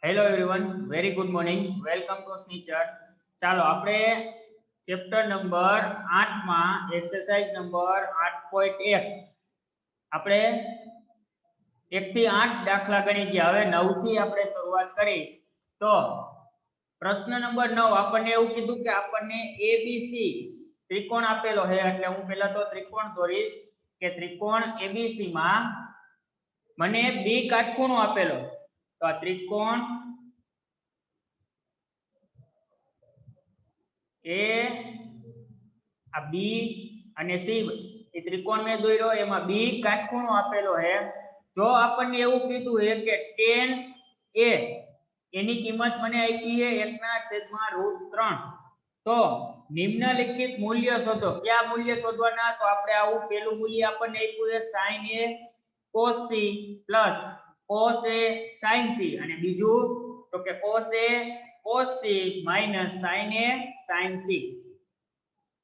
Hello everyone, very good morning. Welcome to snitcher. ચાલો આપણે chapter number 8 માં exercise number 8.1 આપણે 1 થી 8 દાખલા ગણી ગયા. હવે 9 થી આપણે શરૂઆત કરી. તો પ્રશ્ન નંબર 9 આપણને એવું કીધું કે આપણને એબીસી ત્રિકોણ આપેલો છે, એટલે હું પહેલા તો ત્રિકોણ દોરીશ કે ત્રિકોણ એબીસી માં મને બી કાટખૂણો આપેલો. તો આ ત્રિકોણ એ આ બી અને સી એ ત્રિકોણ મેં દોર્યો, એમાં બી કાટખૂણો આપેલો છે. જો આપણને એવું કીધું છે કે tan a એની કિંમત મને આપી છે 1/√3, તો નિમ્નલિખિત મૂલ્ય શોધો. કયા મૂલ્ય શોધવાના? તો આપણે આવું પેલું મૂલ્ય આપણને આપ્યું છે sin a cos c plus cos a sin c, અને બીજું તો કે cos a cos c minus sin a sin c.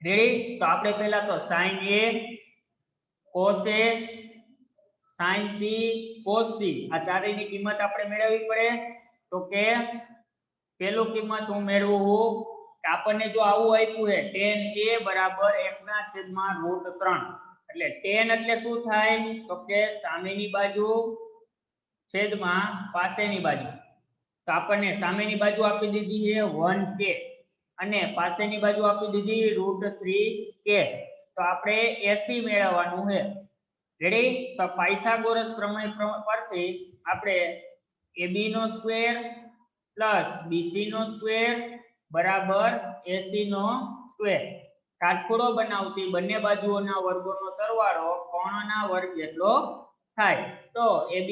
Ready? તો આપણે પહેલા તો sin a cos a sin c cos c આ ચારેયની કિંમત આપણે મેળવવી પડે. તો કે પેલું કિંમત હું મેળવું કે આપણને જો આવું આપ્યું છે tan a બરાબર 1/√3, એટલે tan એટલે શું થાય? તો કે સામેની બાજુ છેદમાં પાસેની બાજુ. તો આપણને સામેની બાજુ આપી દીધી છે 1k અને પાસેની બાજુ આપી દીધી √3k. તો આપણે 80 મેળવવાનું છે. રેડી? તો પાયથાગોરસ પ્રમેય પરથી આપણે ab નો સ્ક્વેર પ્લસ bc નો સ્ક્વેર બરાબર 80 નો સ્ક્વેર. કાટખૂણો બનાવતી બંને બાજુઓના વર્ગોનો સરવાળો કર્ણના વર્ગ જેટલો થાય. તો ab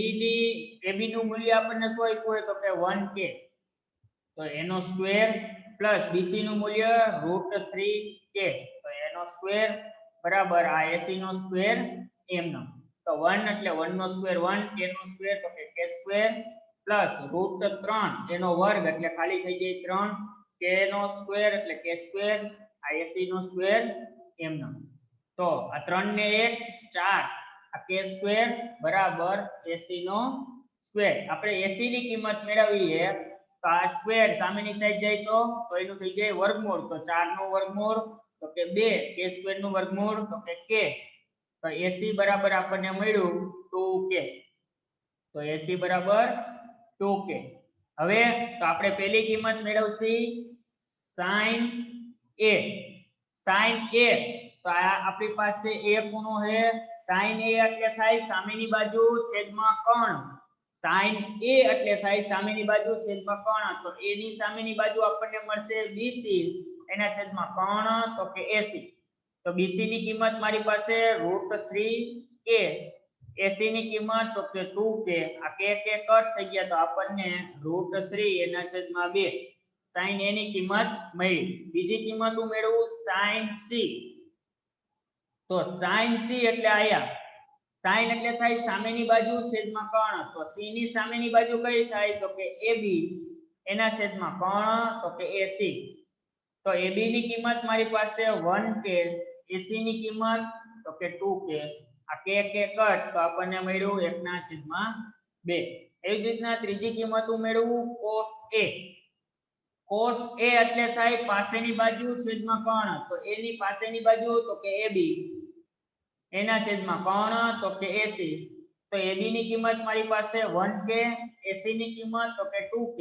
નું મૂલ્ય આપણને શું આપ્યું હોય? તો કે 1k, તો એનો સ્ક્વેર પ્લસ bc નું મૂલ્ય √3k, તો એનો સ્ક્વેર બરાબર આ 80 નો સ્ક્વેર એમનો. તો 1 એટલે 1 નો સ્ક્વેર 1, k નો સ્ક્વેર તો કે k સ્ક્વેર પ્લસ √3 એનો વર્ગ એટલે ખાલી થઈ જાય 3, k નો સ્ક્વેર એટલે k સ્ક્વેર, આ 80 નો સ્ક્વેર એમનો. તો આ 3 ને 1 4, આ k સ્ક્વેર બરાબર 80 નો સ્ક્વેર. આપણે 80 ની કિંમત મેળવી છે, તો આ સ્ક્વેર સામેની સાઈડ જાય તો એનું થઈ જાય વર્ગમૂળ. તો 4 નું વર્ગમૂળ તો કે 2, k સ્ક્વેર નું વર્ગમૂળ તો કે k. તો 80 બરાબર આપણને મળ્યું 2k. તો 80 બરાબર 2k. હવે તો આપણે પહેલી કિંમત મેળવશી sin a. sin a તો આપણી પાસે a ખૂણો છે. sin a એટલે થાય સામેની બાજુ છેદમાં કર્ણ. sin a એટલે થાય સામેની બાજુ છેદમાં કર્ણ. તો a ની સામેની બાજુ આપણને મળશે bc એના છેદમાં કર્ણ તો કે 80. તો bc ની કિંમત મારી પાસે √3k, 80 ની કિંમત તો કે 2k. આ k કટ થઈ ગયા તો આપણને √3 એના છેદમાં 2 sin a ની કિંમત મળી. બીજી કિંમત હું મેળવું sin c. તો sin c એટલે આયા sin એટલે થાય સામેની બાજુ છેદમાં કર્ણ. તો c ની સામેની બાજુ કઈ થાય? તો કે ab એના છેદમાં કર્ણ તો કે ac. તો ab ની કિંમત મારી પાસે 1k, ac ની કિંમત તો કે 2k. આ k કટ તો આપણને મળ્યું 1/2. એવી જ રીતના ત્રીજી કિંમત હું મેળવું cos a. cos a એટલે થાય પાસેની બાજુ છેદમાં કર્ણ. તો a ની પાસેની બાજુ તો કે ab એના છેદમાં કર્ણ તો કે ac. તો ab ની કિંમત મારી પાસે 1k, ac ની કિંમત તો કે 2k.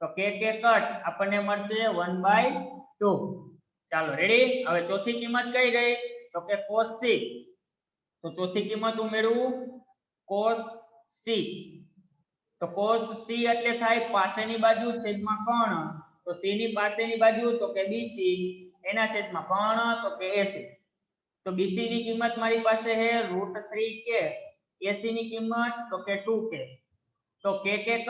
તો k કટ આપણને મળશે 1/2. ચાલો રેડી? હવે ચોથી કિંમત કઈ રહી? તો કે cos c. તો ચોથી કિંમત હું મેળવું cos c. તો cos c એટલે થાય પાસેની બાજુ છેદમાં કર્ણ. તો c ની પાસેની બાજુ તો કે bc એના છેદમાં કર્ણ તો કે ac. તો bc ની કિંમત મારી પાસે છે √3k, ac ની કિંમત તો કે 2k. તો k કટ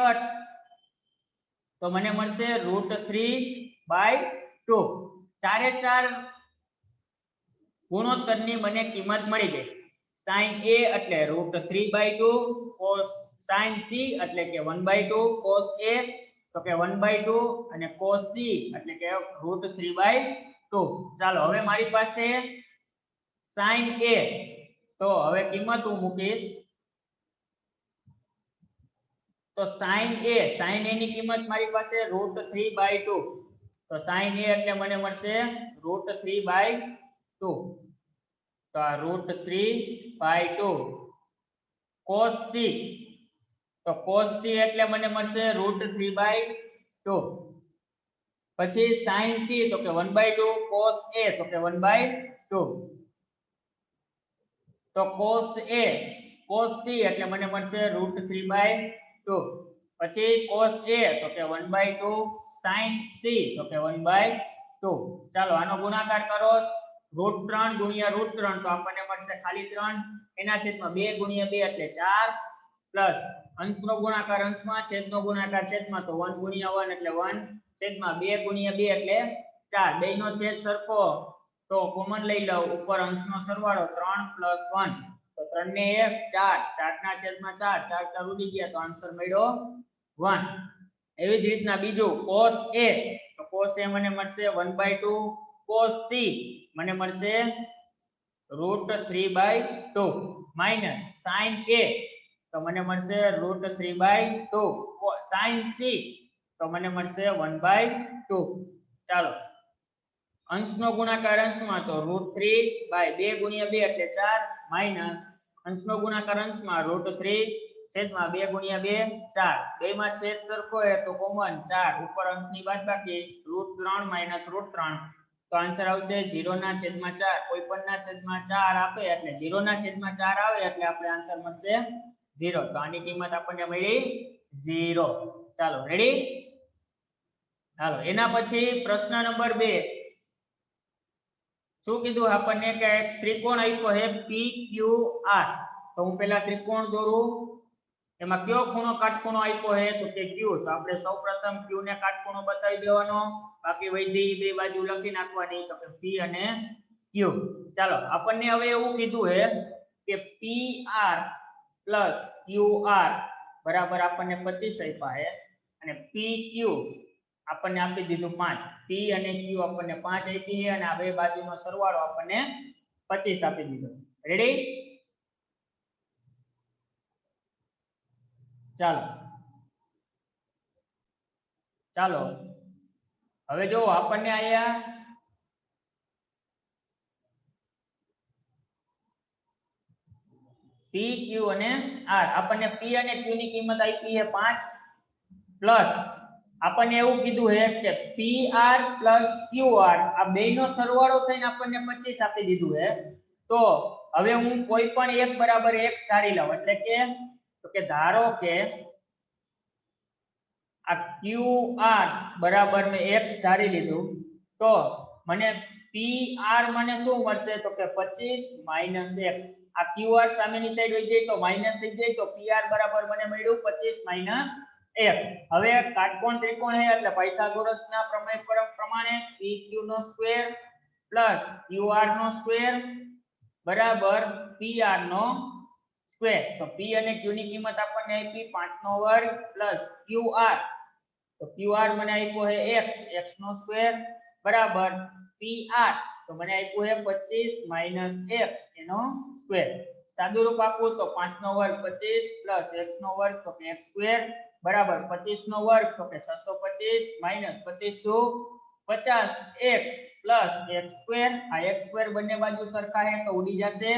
તો મને મળશે √3/2. ચારે ચાર ગુણોત્તરની મને કિંમત મળી ગઈ. sin a એટલે √3/2, cos sin c એટલે કે 1/2, cos a તો કે 1/2 અને cos c એટલે કે √3/2. ચાલો હવે મારી પાસે sin a, તો હવે કિંમત હું મૂકીશ તો sin a ની કિંમત મારી પાસે √3/2 તો sin a એટલે મને મળશે √3/2 તો આ √3/2 cos c તો cos c એટલે મને મળશે √3/2 પછી sin c તો કે 1/2 cos a તો કે 1/2 તો cos c એટલે મને મળશે √3/2 પછી cos a તો કે 1/2 sin c તો કે 1/2 ચાલો આનો ગુણાકાર કરો √3 ગુણ્યા √3 તો આપણને મળશે ખાલી 3 એના છેદમાં 2 ગુણ્યા 2 એટલે 4 પ્લસ અંશનો ગુણાકાર અંશમાં છેદનો ગુણાકાર છેદમાં તો 1 ગુણ્યા 1 એટલે 1 છેદમાં 2 ગુણ્યા 2 એટલે 4 બેયનો છેદ સરખો તો કોમન લઈ લો ઉપર અંશનો સરવાળો 3 + 1 તો 3 ને 1 4 4 ના છેદમાં 4 4 4 ઉડી ગયા તો આન્સર મળ્યો 1 એવી જ રીતના બીજું cos a તો cos a મને મળશે 1/2 cos c મને મળશે √3/2 માઈનસ sin a તો મને મળશે √3/2 sin c તો મને મળશે 1/2 ચાલો અંશનો ગુણાકાર અંશમાં તો √3/2 ગુણ્યા 2 એટલે 4 માઈનસ અંશનો ગુણાકાર અંશમાં √3 છેદમાં 2 ગુણ્યા 2 4 બેયમાં છેદ સરખો હે તો કોમન 4 ઉપર અંશની બાદબાકી √3 - √3 તો આન્સર આવશે 0 ના છેદમાં 4 કોઈ પણ ના છેદમાં 4 આપે એટલે 0 ના છેદમાં 4 આવે એટલે આપણે આન્સર મળશે 0 તો આની કિંમત આપણને મળી 0 ચાલો રેડી ચાલો એના પછી પ્રશ્ન નંબર 2 શું કીધું આપણને કે એક ત્રિકોણ આપ્યો છે PQR તો હું પહેલા ત્રિકોણ દોરું એમાં કયો ખૂણો કાટખૂણો આપ્યો છે તો કે Q તો આપણે સૌપ્રથમ Q ને કાટખૂણો બતાવી દેવાનો બાકી વૈધી બે બાજુ લખી નાખવાની તો કે P અને Q ચાલો આપણને હવે એવું કીધું છે કે PR + QR બરાબર આપણને 25 આપ્યા છે અને PQ આપણને આપી દીધું 5 P અને Q આપણને 5 આપી છે અને આ બે બાજુનો સરવાળો આપણને 25 આપી દીધો રેડી ચાલો હવે જો આપણને આયા P Q અને R આપણને P અને Q ની કિંમત આપી છે 5 પ્લસ આપણને એવું કીધું છે કે PR + QR આ બેયનો સરવાળો થઈને આપણને 25 આપી દીધું છે તો હવે હું કોઈ પણ એક બરાબર x ધારી લઉં એટલે કે ધારો કે આ QR બરાબર મે x ધારી લીધું તો મને PR મને શું મળશે તો કે 25 - x આ QR સામેની સાઈડ વઈ જાય તો માઈનસ થઈ જાય તો PR બરાબર મને મળ્યું 25 - x હવે કાટકોણ ત્રિકોણ છે એટલે પાયથાગોરસના પ્રમેય પ્રમાણે PQ નો સ્ક્વેર + QR નો સ્ક્વેર બરાબર PR નો સ્ક્વેર તો P અને Q ની કિંમત આપણને આપી 5 નો વર્ગ + QR તો QR મને આપ્યો છે x x નો સ્ક્વેર બરાબર PR તો મને આપ્યું છે 25 - x એનો સ્ક્વેર સાદુરૂપ આપું તો 5 નો વર્ગ 25 + x નો વર્ગ તો કે x સ્ક્વેર બરાબર 25 નો વર્ગ તો કે 625 - 25 * 50x + x સ્ક્વેર આ x સ્ક્વેર બંને બાજુ સરખા છે તો ઉડી જશે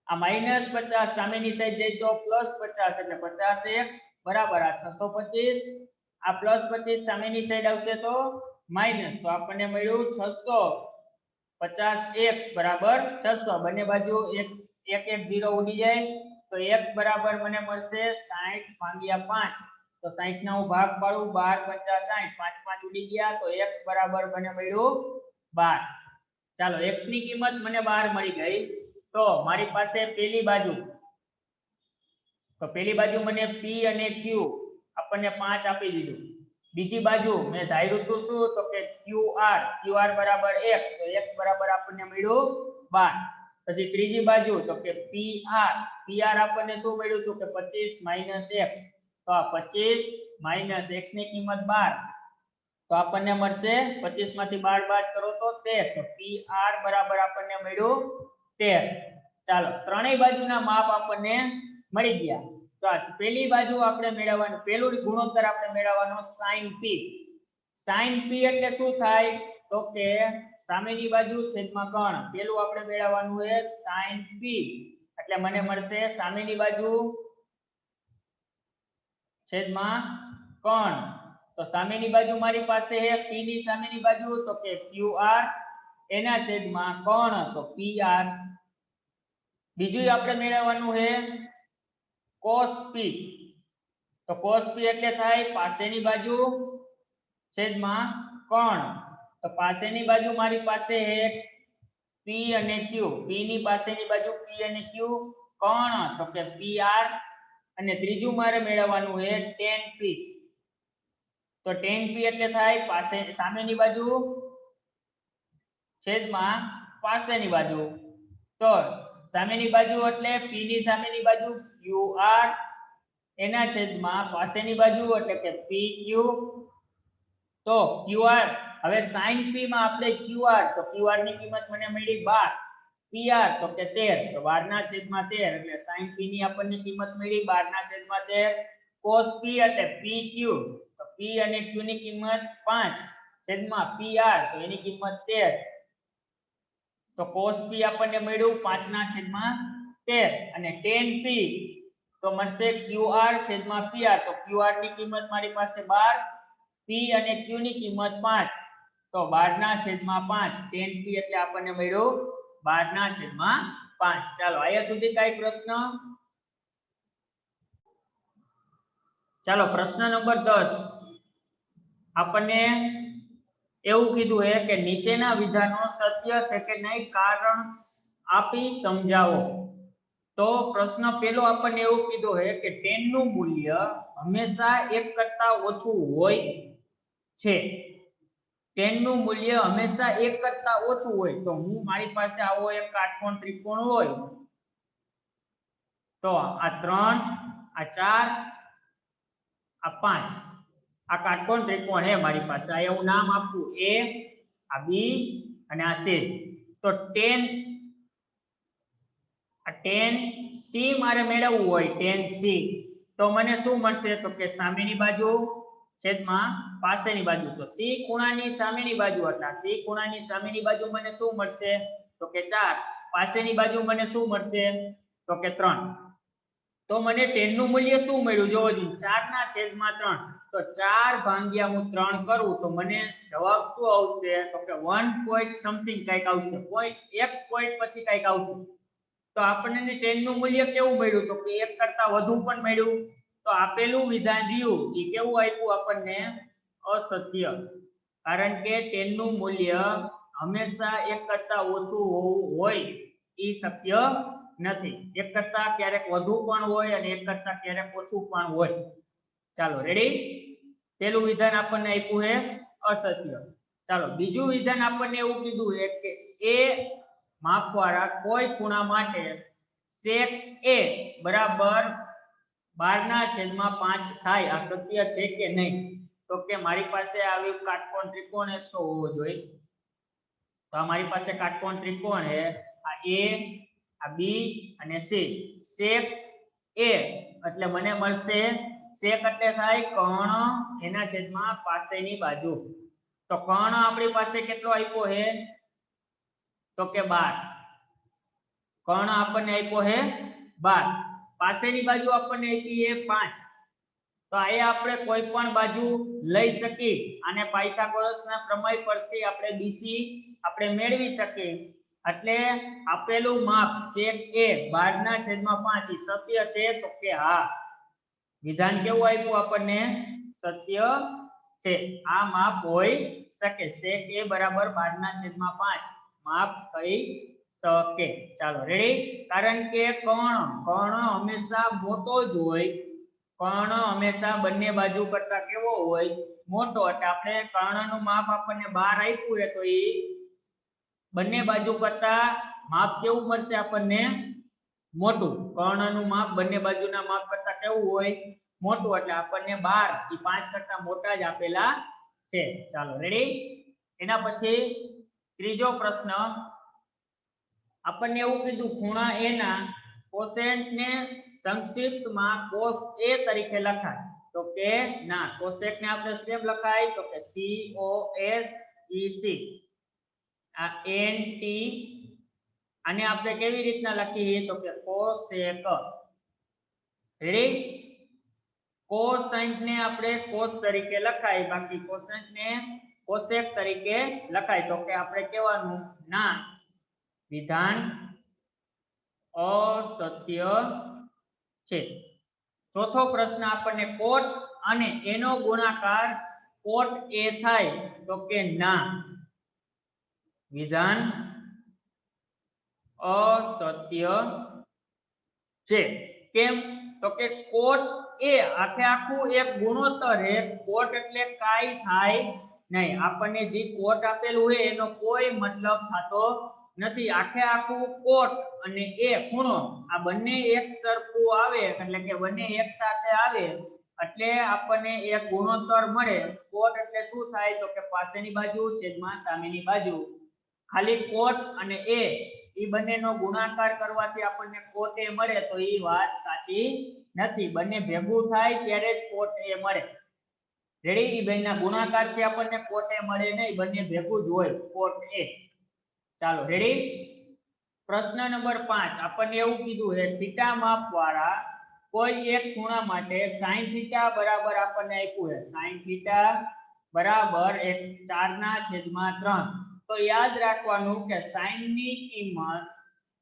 આ -50 સામેની સાઈડ જાય તો +50 એટલે 50x બરાબર આ 625 આ +25 સામેની સાઈડ આવશે તો માઈનસ તો આપણને મળ્યું 650x બરાબર 600 બંને બાજુ એક 0 ઉડી જાય તો x બરાબર મને મળશે 60/5 તો 60 ના હું ભાગ પાડું 12 × 50 5 5 ઉડી ગયા તો x બરાબર મને મળ્યું 12 ચાલો x ની કિંમત મને 12 મળી ગઈ તો મારી પાસે પેલી બાજુ મને P અને Q આપણને 5 આપી દીધું બીજી બાજુ મેં ધાર્યું હતું શું તો કે QR બરાબર x તો x બરાબર આપણને મળ્યું 12 પછી ત્રીજી બાજુ તો કે PR આપણને શું મળ્યું તો કે 25 - x તો આ 25 - x ની કિંમત 12 તો આપણને મળશે 25 માંથી 12 બાદ કરો તો 13 તો PR બરાબર આપણને મળ્યું 13 ચાલો ત્રણેય બાજુના માપ આપણને મળી ગયા તો આ પેલી બાજુ આપણે મેળવવાનું, પેલું ગુણોત્તર આપણે મેળવવાનો sin p. sin p એટલે શું થાય તો કે સામેની બાજુ છેદમાં કર્ણ. પેલું આપણે મેળવવાનું છે sin p એટલે મને મળશે સામેની બાજુ છેદમાં કર્ણ. તો સામેની બાજુ મારી પાસે છે p ની સામેની બાજુ તો કે qr એના છેદમાં કર્ણ તો pr. બીજું આપણે મેળવવાનું છે cos p. તો cos p એટલે થાય પાસેની બાજુ છેદમાં કર્ણ. તો પાસેની બાજુ મારી પાસે છે p અને q. p ની પાસેની બાજુ p અને q કર્ણ તો કે pr. અને ત્રીજું મારે મેળવવાનું છે tan p. તો tan p એટલે થાય પાસે સામેની બાજુ છેદમાં પાસેની બાજુ. તો સામેની બાજુ એટલે p ની સામેની બાજુ qr એના છેદમાં પાસેની બાજુ એટલે કે pq. તો qr હવે sin p માં આપણે qr તો qr ની કિંમત મને મળી 12, pr તો કે 13 તો 12 ના છેદમાં 13 એટલે sin p ની આપણને કિંમત મળી 12 ના છેદમાં 13. cos p એટલે pq તો p અને q ની કિંમત 5 છેદમાં pr તો એની કિંમત 13. તો cos p આપણને મળ્યું 5 ના છેદમાં 13 અને tan p તો મળશે qr છેદમાં pr. તો qr ની કિંમત મારી પાસે 12, p અને q ની કિંમત 5 તો 12 ના છેદમાં 5 tan p એટલે આપણને મળ્યું 12 ના છેદમાં 5. ચાલો અહીંયા સુધી કઈ પ્રશ્ન? ચાલો પ્રશ્ન નંબર 10 આપણને એવું કીધું છે કે નીચેના વિધાનો સત્ય છે કે નહીં કારણ આપી સમજાવો. તો પ્રશ્ન પેલો આપણને એવું કીધું છે કે tan નું મૂલ્ય હંમેશા 1 કરતા ઓછું હોય છે. tan નું મૂલ્ય હંમેશા 1 કરતા ઓછું હોય. તો હું મારી પાસે આવો એક કાટકોણ ત્રિકોણ હોય તો આ 3 આ 4 આ 5 આ કાટકોણ ત્રિકોણ છે મારી પાસે. આ એવું નામ આપું a, આ b અને આ c. તો tan c મારે મેળવવું હોય tan c તો મને શું મળશે તો કે સામેની બાજુ છેદમાં પાસેની બાજુ. તો c ખૂણાની સામેની બાજુ એટલે c ખૂણાની સામેની બાજુ મને શું મળશે તો કે 4. પાસેની બાજુ મને શું મળશે તો કે 3. તો મને tan નું મૂલ્ય શું મળ્યું જોવો જોઈએ 4 ના છેદમાં 3. તો 4 ભાગ્યા હું 3 કરું તો મને જવાબ શું આવશે તો કે 1 પોઈન્ટ સમથિંગ કઈક આવશે. એક પોઈન્ટ પછી કઈક આવશે. તો આપણને tan નું મૂલ્ય કેવું મળ્યું તો કે 1 કરતા વધુ પણ મળ્યું. તો આપેલું વિધાન રહ્યું એ કેવું આપ્યું આપણને અસત્ય. કારણ કે tan નું મૂલ્ય હંમેશા 1 કરતા ઓછું હોય એ શક્ય નથી. 1 કરતા ક્યારેક વધુ પણ હોય અને 1 કરતા ક્યારેક ઓછું પણ હોય. ચાલો રેડી. પેલું વિધાન આપણને આપ્યું છે અસત્ય. ચાલો બીજું વિધાન આપણને એવું કીધું છે કે a માપવાળા કોઈ ખૂણા માટે sec a બરાબર 12/5 થાય. આ સત્ય છે કે નહીં? તો કે મારી પાસે આવી કાટકોણ ત્રિકોણ એક તો હોવો જોઈએ. તો મારી પાસે કાટકોણ ત્રિકોણ છે આ a, આ b અને c. sec a એટલે મને મળશે sec એટલે થાય કર્ણ એના છેદમાં પાસેની બાજુ. તો કર્ણ આપણી પાસે કેટલો આપ્યો છે તો કે 12. કર્ણ આપણને આપ્યો છે 12. પાસેની બાજુ આપણને આપી છે 5. તો અહીંયા આપણે કોઈ પણ બાજુ લઈ શકીએ. આને પાયથાગોરસના પ્રમેય પરથી આપણે BC આપણે મેળવી શકીએ. એટલે આપેલું માપ sec a 12/5 સત્ય છે તો કે હા. વિધાન કેવું આપ્યું આપણને સત્ય છે. આ માપ હોઈ શકે. sec a બરાબર 12/5 માપ થઈ શકે. ચાલો રેડી. કારણ કે કર્ણ હંમેશા મોટો જ હોય. કર્ણ હંમેશા બંને બાજુ કરતા કેવો હોય મોટો. એટલે આપણે કર્ણનું માપ આપણને 12 આપ્યું છે તો એ બંને બાજુ કરતા માપ કેવું મળશે આપણને મોટું. કર્ણનું માપ બંને બાજુના માપ કરતા કેવું હોય મોટું. એટલે આપણને 12 એ 5 કરતા મોટા જ આપેલા છે. ચાલો રેડી. એના પછી ત્રીજો પ્રશ્ન આપણને એવું કીધું ખૂણા a ના કોસેન્ટ ને સંક્ષિપ્તમાં cos a તરીકે લખાય તો કે ના cosec ને આપણે કેમ લખાય તો કે COSEC આ NT આને આપણે કેવી રીતના લખીએ તો કે cosec રેડી cosine ને આપણે cos તરીકે લખાય બાકી cosec ને cosec તરીકે લખાય તો કે આપણે કહેવાનું ના વિધાન અસત્ય છે ચોથો પ્રશ્ન આપણને cot અને એનો ગુણાકાર cot a થાય તો કે ના વિધાન અસત્ય છે કેમ તો કે cot a આખે આખું એક ગુણોત્તર હે cot એટલે કાઈ થાય નહીં આપણને જે cot આપેલું હોય એનો કોઈ મતલબ થતો નથી આખે આખું cot અને a ખૂણો આ બંને એક સરખું આવે એટલે કે બંને એક સાથે આવે એટલે આપણને એક ગુણોત્તર મળે cot એટલે શું થાય તો કે પાસેની બાજુ છેદમાં સામેની બાજુ ખાલી cot અને a ઈ બંનેનો ગુણાકાર કરવાથી આપણને cot a મળે તો ઈ વાત સાચી નથી બંને ભેગું થાય ત્યારે જ cot a મળે રેડી ઈ બેના ગુણાકારથી આપણને cot a મળે નહીં બંને ભેગું જ હોય cot a ચાલો રેડી પ્રશ્ન નંબર 5 આપણને એવું કીધું છે થીટા માપવાળા કોઈ એક ખૂણા માટે sin થીટા બરાબર આપણને આપ્યું છે sin થીટા બરાબર 4/3 તો યાદ રાખવાનું કે sin ની કિંમત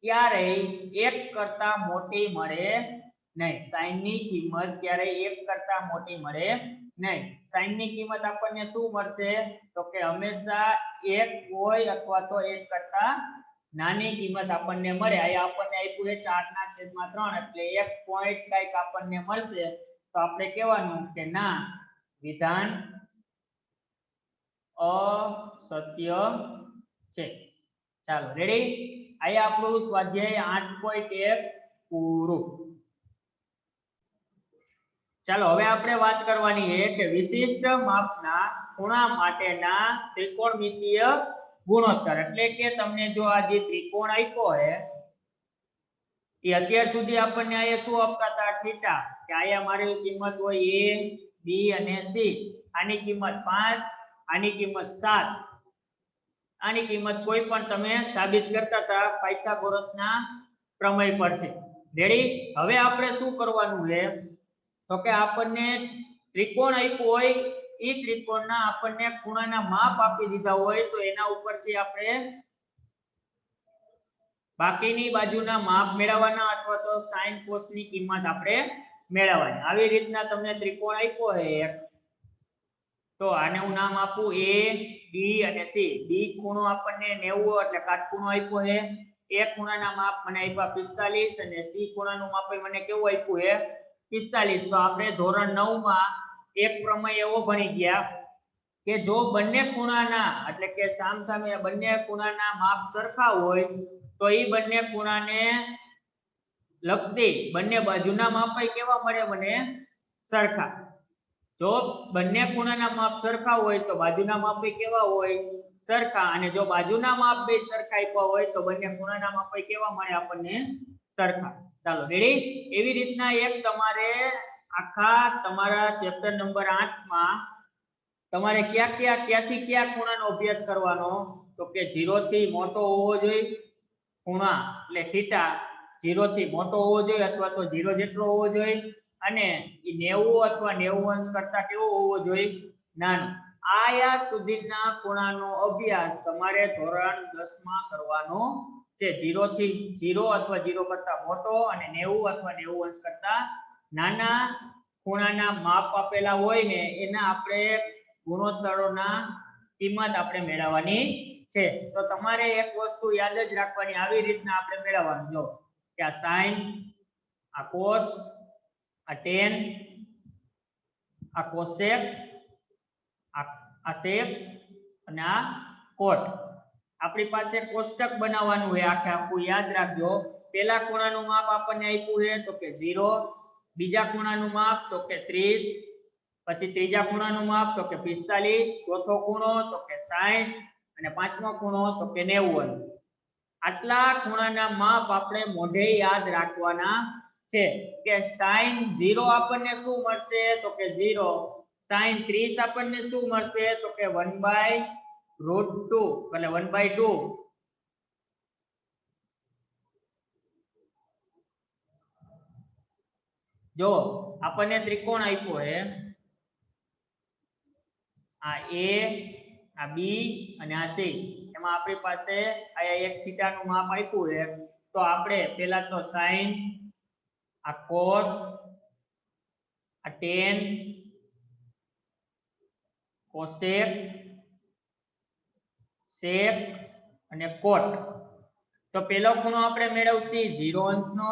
ક્યારેય 1 કરતા મોટી મળે નહીં sin ની કિંમત ક્યારેય 1 કરતા મોટી મળે નહીં sin ની કિંમત આપણને શું મળશે તો કે હંમેશા 1 હોય અથવા તો 1 કરતા નાની કિંમત આપણને મળે આ આપણને આપ્યું છે 4/3 એટલે 1 પોઈન્ટ કઈક આપણને મળશે તો આપણે કહેવાનું કે ના વિધાન અસત્ય છે ચાલો રેડી આયા આપણું સ્વાધ્યાય 8.1 પૂરું ચાલો હવે આપણે વાત કરવાની છે કે વિશિષ્ટ માપના ખૂણા માટેના ત્રિકોણમિતીય ગુણોત્તર એટલે કે તમને જો આ જે ત્રિકોણ આપ્યો છે એ અત્યાર સુધી આપણને આયા શું આપતા હતા થીટા કે આયા મારી કિંમત હોય a b અને c આની કિંમત 5 આની કિંમત 7 આની કિંમત કોઈ પણ તમે સાબિત કરતા હતા પાયથાગોરસના પ્રમેય પરથી રેડી હવે આપણે શું કરવાનું છે તો કે આપણને ત્રિકોણ આપ્યો હોય ઈ ત્રિકોણના આપણને ખૂણાના માપ આપી દીધા હોય તો એના ઉપરથી આપણે બાકીની બાજુના માપ મેળવવાના અથવા તો sin cos ની કિંમત આપણે મેળવવાની આવી રીતના તમને ત્રિકોણ આપ્યો છે એક તો આને હું નામ આપું a b અને c b ખૂણો આપણને 90 એટલે કાટખૂણો આપ્યો છે a ખૂણાના માપ મને આપ્યા 45 અને c ખૂણાનું માપ મને કેવું આપ્યું છે 45 તો આપણે ધોરણ 9 માં એક પ્રમેય એવો ભણી ગયા કે જો બંને ખૂણાના એટલે કે સામસામે બંને ખૂણાના માપ સરખા હોય તો ઈ બંને ખૂણાને લગતી બંને બાજુના માપ કેવા મળે મને સરખા જો બંને ખૂણાના માપ સરખા હોય તો બાજુના માપ કેવા હોય સરખા અને જો બાજુના માપ બે સરખા આપ્યા હોય તો બંને ખૂણાના માપ કેવા મળે આપણને સરખા ચાલો રેડી એવી રીતના એક તમારે આખા તમારા ચેપ્ટર નંબર 8 માં તમારે ક્યાંથી ક્યાં ખૂણાનો અભ્યાસ કરવાનો તો કે 0 થી મોટો હોવો જોઈએ ખૂણા એટલે થીટા 0 થી મોટો હોવો જોઈએ અથવા તો 0 જેટલો હોવો જોઈએ અને ઈ 90 અથવા 90 અંશ કરતા કેવો હોવો જોઈએ નાનો આયા સુધીના ખૂણાનો અભ્યાસ તમારે ધોરણ 10 માં કરવાનો છે 0 થી 0 અથવા 0 કરતા મોટો અને 90 અથવા 90 અંશ કરતા નાના ખૂણાના માપ આપેલા હોય ને એના આપણે ગુણોત્તરોના કિંમત આપણે મેળવવાની છે તો તમારે એક વસ્તુ યાદ જ રાખવાની આવી રીતના આપણે મેળવવાનું જો કે આ sin આ cos આ tan આ cosec આ sec અને આ cot આપણી પાસે કોષ્ટક બનાવવાનું છે આખે આખું યાદ રાખજો પહેલા ખૂણાનું માપ આપણને આપ્યું છે તો કે 0 બીજા ખૂણાનું માપ તો કે 30 પછી ત્રીજા ખૂણાનું માપ તો કે 45 ચોથો ખૂણો તો કે 60 અને પાંચમો ખૂણો તો કે 90 અંશ આટલા ખૂણાના માપ આપણે મોઢે યાદ રાખવાના છે કે sin 0 આપણને શું મળશે તો કે 0 sin 30 આપણને શું મળશે તો કે 1/√2 એટલે 1/2 જો આપણને ત્રિકોણ આપ્યો હે આ a આ b અને આ c એમાં આપણી પાસે આ એક થીટા નું માપ આપ્યું છે તો આપણે પહેલા તો sin આ cos આ tan cosec sec અને cot તો પહેલો ખૂણો આપણે મેળવશી 0 અંશનો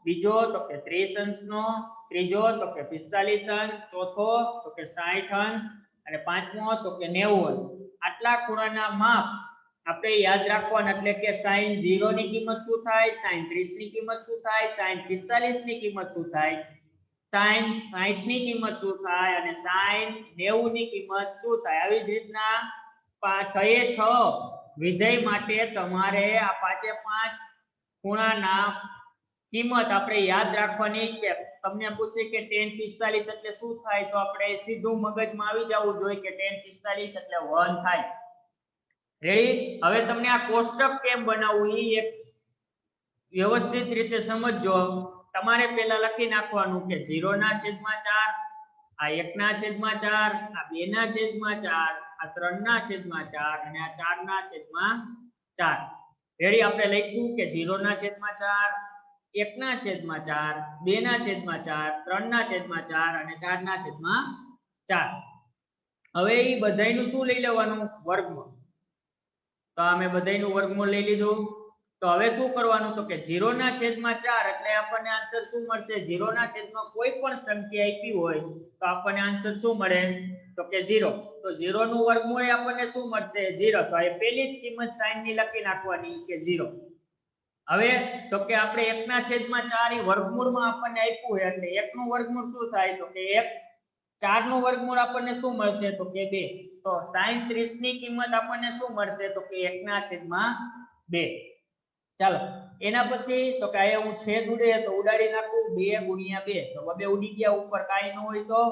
બીજો તો કે 30 અંશનો ત્રીજો તો કે 45 અંશ ચોથો તો કે 60 અંશ અને પાંચમો તો કે 90 અંશ આટલા ખૂણાના માપ આપણે યાદ રાખવાના એટલે કે sin 0 ની કિંમત શું થાય sin 30 ની કિંમત શું થાય sin 45 ની કિંમત શું થાય sin 60 ની કિંમત શું થાય અને sin 90 ની કિંમત શું થાય આવી જ રીતના 6 એ 6 વિધેય માટે તમારે આ 5 એ 5 ખૂણાના કિંમત આપણે યાદ રાખવાની કે તમને પૂછે કે tan 45 એટલે શું થાય તો આપણે સીધું મગજમાં આવી જવું જોઈએ કે tan 45 એટલે 1 થાય રેડી હવે તમને આ કોષ્ટક કેમ બનાવવું ઈ એક વ્યવસ્થિત રીતે સમજજો તમારે પહેલા લખી નાખવાનું કે 0 ના છેદમાં 4 આ 1 ના છેદમાં 4 આ 2 ના છેદમાં 4 આ 3 ના છેદમાં 4 અને આ 4 ના છેદમાં 4 રેડી આપણે લખ્યું કે 0 ના છેદમાં 4 1 ના છેદમાં 4 2 ના છેદમાં 4 3 ના છેદમાં 4 અને 4 ના છેદમાં 4 હવે ઈ બધાયનું શું લઈ લેવાનું વર્ગમૂળ તો અમે બધાયનું વર્ગમૂળ લઈ લીધું તો હવે શું કરવાનું તો કે 0 ના છેદમાં 4 એટલે આપણને આન્સર શું મળશે 0 ના છેદમાં કોઈ પણ સંખ્યા આપી હોય તો આપણને આન્સર શું મળે તો કે 0 તો 0 નું વર્ગમૂળ આપણને શું મળશે 0 તો એ પહેલી જ કિંમત sin ની લખી નાખવાની કે 0 હવે તો કે આપણે 1 ના છેદમાં 4 ઈ વર્ગમૂળમાં આપણને આપ્યું છે એટલે 1 નું વર્ગમૂળ શું થાય તો કે 1 4 નું વર્ગમૂળ આપણને શું મળશે તો કે 2 તો sin 30 ની કિંમત આપણને શું મળશે તો કે 1 ના છેદમાં 2 ચાલો એના પછી તો કે આ હું છેદ ઉડે તો ઉડાડી નાખું 2 ગુણ્યા 2 તો 2 ઉડી ગયા ઉપર કાઈ ન હોય તો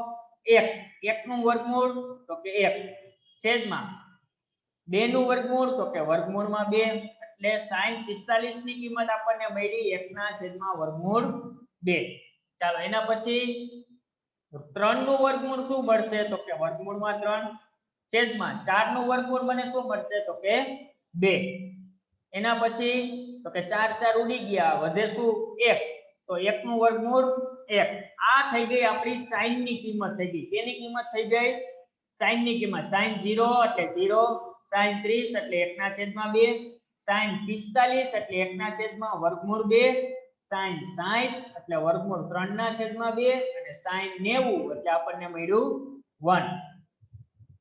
1 1 નું વર્ગમૂળ તો કે 1 છેદમાં 2 નું વર્ગમૂળ તો કે વર્ગમૂળમાં 2 એટલે sin 45 ની કિંમત આપણને મળી 1 ના છેદમાં વર્ગમૂળ 2 ચાલો એના પછી 3 નું વર્ગમૂળ શું મળશે તો કે વર્ગમૂળમાં 3 છેદમાં 4 નું વર્ગમૂળ મને શું મળશે તો કે 2 એના પછી તો કે 4 4 ઉડી ગયા વધે શું 1 તો 1 નું વર્ગમૂળ 1 આ થઈ ગઈ આપણી sin ની કિંમત થઈ ગઈ કેની કિંમત થઈ ગઈ sin ની કિંમત sin 0 એટલે 0 sin 30 એટલે 1 ના છેદમાં 2 sin 45 એટલે 1 ના છેદમાં વર્ગમૂળ 2 sin 60 એટલે વર્ગમૂળ 3 ના છેદમાં 2 અને sin 90 એટલે આપણને મળ્યું 1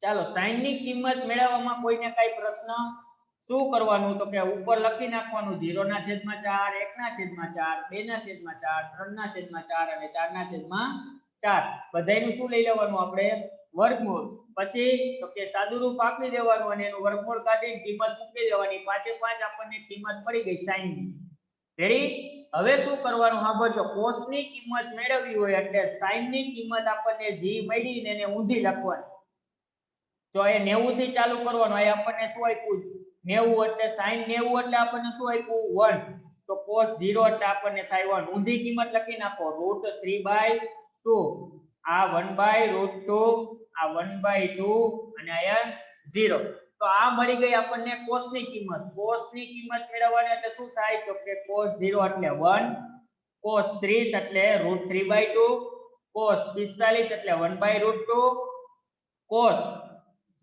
ચાલો sin ની કિંમત મેળવવામાં કોઈને કઈ પ્રશ્ન શું કરવાનું તો કે ઉપર લખી નાખવાનું 0 ના છેદમાં 4 1 ના છેદમાં 4 2 ના છેદમાં 4 3 ના છેદમાં 4 અને 4 ના છેદમાં 4 બધાયનું શું લઈ લેવાનું આપણે વર્ગમૂળ પછી તો કે સાદુરૂપ આપી દેવાનું અને એનું વર્ગમૂળ કાઢીને કિંમત મૂકી દેવાની 5 એ 5 આપણને કિંમત મળી ગઈ sin ની રેડી હવે શું કરવાનું સાંભળજો cos ની કિંમત મેળવવી હોય એટલે sin ની કિંમત આપણને જી મળી ને એને ઊંધી લખવાની તો એ 90 થી ચાલુ કરવાનું આ આપણને શું આપ્યું 90 એટલે sin 90 એટલે આપણને શું આપ્યું 1 તો cos 0 એટલે આપણને થાય 1 ઊંધી કિંમત લખી નાખો √3/2 આ 1/√2 આ 1/2 અને આયા 0 તો આ મળી ગઈ આપણને cos ની કિંમત મેળવવાની એટલે શું થાય તો કે cos 0 એટલે 1 cos 30 એટલે √3/2 cos 45 એટલે 1/√2 cos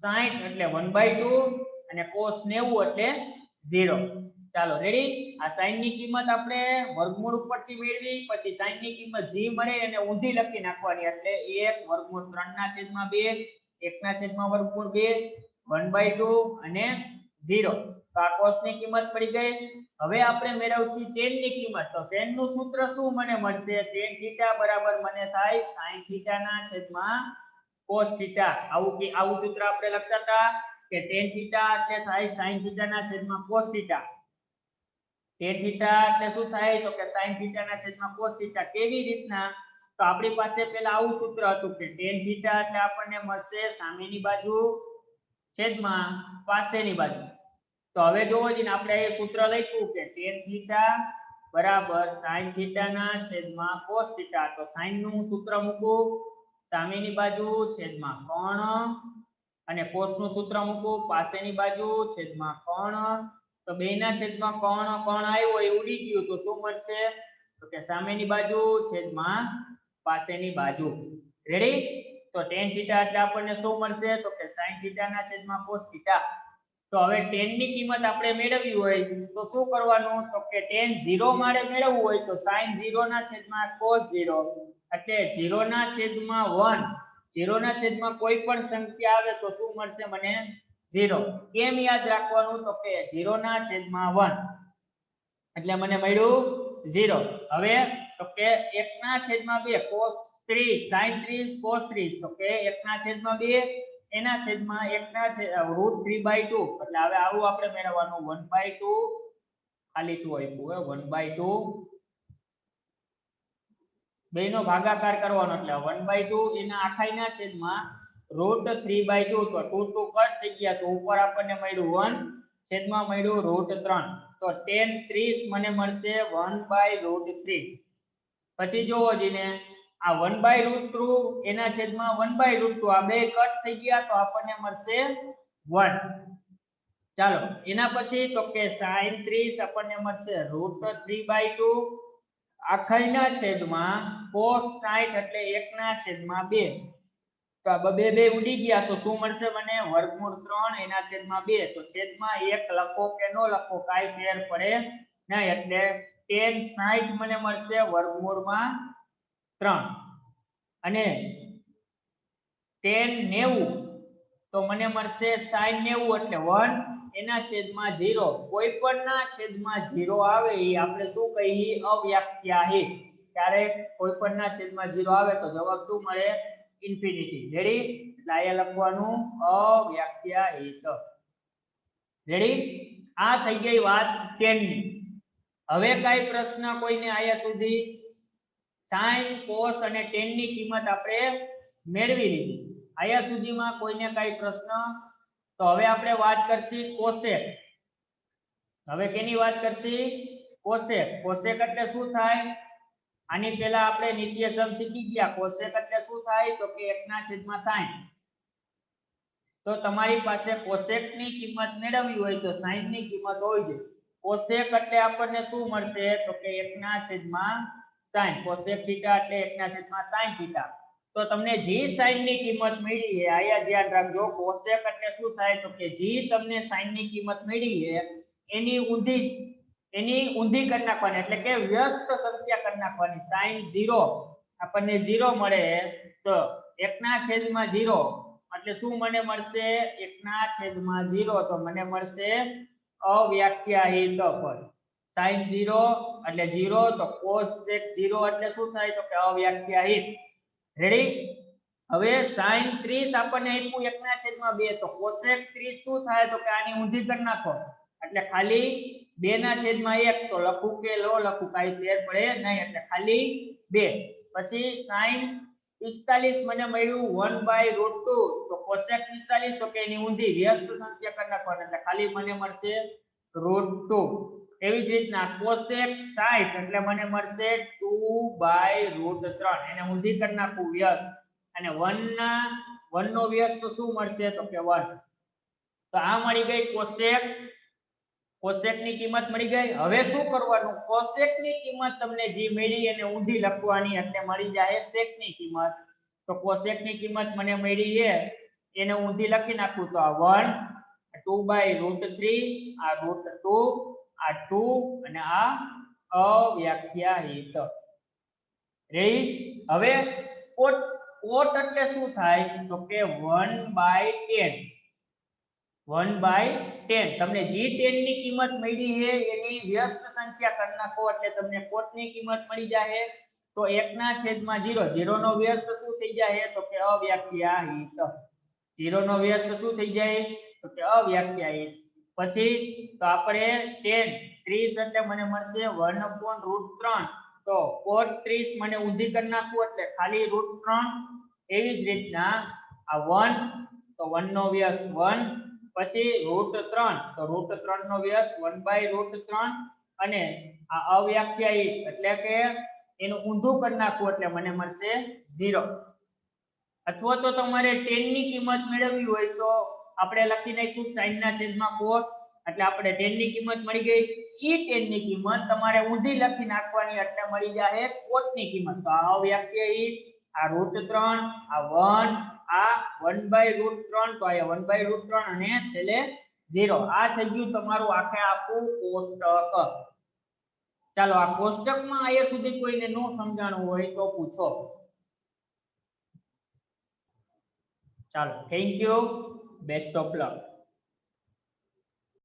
60 એટલે 1/2 અને cos 90 એટલે 0 ચાલો રેડી આ sin ની કિંમત આપણે વર્ગમૂળ ઉપરથી મેળવી પછી sin ની કિંમત જી મળે એને ઊંધી લખી નાખવાની એટલે 1 વર્ગમૂળ 3 ના છેદમાં 2 1 ના છેદમાં વર્ગમૂળ 2 1/2 અને 0 તો આ cos ની કિંમત પડી ગઈ હવે આપણે મેળવશું tan ની કિંમત તો tan નું સૂત્ર શું મને મળશે tan θ બરાબર મને થાય sin θ ના છેદમાં cos θ આવું સૂત્ર આપણે લખતા હતા કે tan θ એટલે થાય sin θ ના છેદમાં cos θ tan tan થીટા એટલે શું થાય તો કે sin થીટા ના છેદમાં cos થીટા કેવી રીતના તો આપણી પાસે પહેલા આવું સૂત્ર હતું કે tan થીટા એટલે આપણને મળશે સામેની બાજુ છેદમાં પાસેની બાજુ તો હવે જોવો જીને આપણે એ સૂત્ર લખ્યું કે tan થીટા બરાબર sin થીટા ના છેદમાં cos થીટા તો sin નું સૂત્ર મૂકું સામેની બાજુ છેદમાં કોણ અને cos નું સૂત્ર મૂકું પાસેની બાજુ છેદમાં કોણ તો બેના છેદમાં કોણ આવ્યો એ ઉડી ગયું તો શું મળશે તો કે સામેની બાજુ છેદમાં પાસેની બાજુ રેડી તો tan થીટા એટલે આપણને શું મળશે તો કે sin થીટા ના છેદમાં cos થીટા તો હવે tan ની કિંમત આપણે મેળવવી હોય તો શું કરવાનું તો કે tan 0 મારે મેળવવું હોય તો sin 0 ના છેદમાં cos 0 એટલે 0 ના છેદમાં 1 0 ના છેદમાં કોઈ પણ સંખ્યા આવે તો શું મળશે મને 0 કેમ યાદ રાખવાનું તો કે 0 ના છેદમાં 1 એટલે મને મળ્યું 0 હવે તો કે 1 ના છેદમાં 2 cos 30 sin 30 cos 30 તો કે 1 ના છેદમાં 2 એના છેદમાં 1 ના √3/2 એટલે હવે આવું આપણે મેળવવાનું 1/2 ખાલી 2 આપ્યું 1/2 બેનો ભાગાકાર કરવાનો એટલે 1/2 એના આખાઈના છેદમાં √3/2 તો 2 2 કટ થઈ ગયા તો ઉપર આપણને મળ્યું 1 છેદમાં મળ્યું √3 તો tan 30 મને મળશે 1/√3 પછી જોવો જીને આ 1/√2 એના છેદમાં 1/√2 આ બે કટ થઈ ગયા તો આપણને મળશે 1 ચાલો એના પછી તો કે sin 30 આપણને મળશે √3/2 આખાઈના છેદમાં cos 60 એટલે 1 ના છેદમાં 2 તો આ બે ઉડી ગયા તો શું મળશે મને વર્ગમૂળ 3 એના છેદમાં 2 તો છેદમાં 1 લખો કે નો લખો કાઈ ફેર પડે નહીં એટલે tan 60 મને મળશે વર્ગમૂળમાં 3 અને tan 90 તો મને મળશે sin 90 એટલે 1 એના છેદમાં 0 કોઈ પણ ના છેદમાં 0 આવે એ આપણે શું કહીએ અવ્યાખ્યાયિત ત્યારે કોઈ પણ ના છેદમાં 0 આવે તો જવાબ શું મળે ઇન્ફિનિટી રેડી એટલે આયા લખવાનું અવ્યાખ્યાયિત રેડી આ થઈ ગઈ વાત tan ની હવે કઈ પ્રશ્ન કોઈને આયા સુધી sin cos અને tan ની કિંમત આપણે મેળવી લીધી આયા સુધીમાં કોઈને કઈ પ્રશ્ન તો હવે આપણે વાત કરશી cosec હવે કેની વાત કરશી cosec એટલે શું થાય આની પહેલા આપણે નિત્યસમ શીખી ગયા cosec એટલે શું થાય તો કે 1 ના છેદમાં sin તો તમારી પાસે cosec ની કિંમત મેળવવી હોય તો sin ની કિંમત હોવી જોઈએ cosec એટલે આપણને શું મળશે તો કે 1 ના છેદમાં sin cosec થીટા એટલે 1 ના છેદમાં sin થીટા તો તમને g sin ની કિંમત મળી છે આયા ધ્યાન રાખજો cosec એટલે શું થાય તો કે g તમને sin ની કિંમત મળી છે એની ઊંધી કરી નાખવાની એટલે કે વ્યસ્ત સંખ્યા કરી નાખવાની sin 0 આપણને 0 મળે તો 1 ના છેદમાં 0 એટલે શું મને મળશે 1 ના છેદમાં 0 તો મને મળશે અવ્યાખ્યાયિત પદ sin 0 એટલે 0 તો cosec 0 એટલે શું થાય તો કે અવ્યાખ્યાયિત રેડી હવે sin 30 આપણને આપ્યું 1 ના છેદમાં 2 તો cosec 30 શું થાય તો કે આની ઊંધી કરી નાખો એટલે ખાલી 2 ના છેદમાં 1 તો લખું કે લો લખું કાઈ ફેર પડે નહીં એટલે ખાલી 2 પછી sin 45 મને મળ્યું 1/√2 તો cosec 45 તો કે એની ઊંધી વ્યસ્ત સંખ્યા કરી નાખવાની એટલે ખાલી મને મળશે √2 એવી જ રીતના cosec 60 એટલે મને મળશે 2/√3 એને ઊંધી કરી નાખું વ્યસ્ત અને 1 નો વ્યસ્ત તો શું મળશે તો કે 1 તો આ મળી ગઈ cosec ની કિંમત મળી ગઈ હવે શું કરવાનું cosec ની કિંમત તમને જે મળી એને ઊંધી લખવાની એટલે મળી જાય sec ની કિંમત તો cosec ની કિંમત મને મળી છે એને ઊંધી લખી નાખું તો આ 1 2/√3 આ √2 આ 2 અને આ અવ્યાખ્યાયિત રેડી હવે cot એટલે શું થાય તો કે 1/10 1/10 તમને જે 10 ની કિંમત મળી છે એની વ્યસ્ત સંખ્યા કરી નાખો એટલે તમને cot ની કિંમત મળી જાય તો 1 ના છેદમાં 0 0 નો વ્યસ્ત શું થઈ જાય તો કે અવ્યાખ્યાયિત 0 નો વ્યસ્ત શું થઈ જાય તો કે અવ્યાખ્યાયિત પછી તો આપણે 10 30 એટલે મને મળશે 1/√3 તો cos 30 મને ઊંધી કરી નાખું એટલે ખાલી √3 એવી જ રીતના આ 1 તો 1 નો વ્યાસ 1 પછી √3 તો √3 નો વ્યાસ 1/√3 અને આ અવ્યાખ્યાયિત એટલે કે એનું ઊંધું કરી નાખું એટલે મને મળશે 0 અથવા તો તમારે tan ની કિંમત મેળવવી હોય તો આપણે લખી નાખ્યું sin ના છેદમાં cos એટલે આપણે tan ની કિંમત મળી ગઈ ઈ tan ની કિંમત તમારે ઊંધી લખી નાખવાની એટલે મળી જાય cos ની કિંમત તો આ અવ્યાખ્યાયિત આ √3 આ 1 આ 1/√3 તો આ 1/√3 અને છેલ્લે 0 આ થઈ ગયું તમારું આખે આખું કોષ્ટક ચાલો આ કોષ્ટકમાં આયા સુધી કોઈને નો સમજાણું હોય તો પૂછો ચાલો thank you best of luck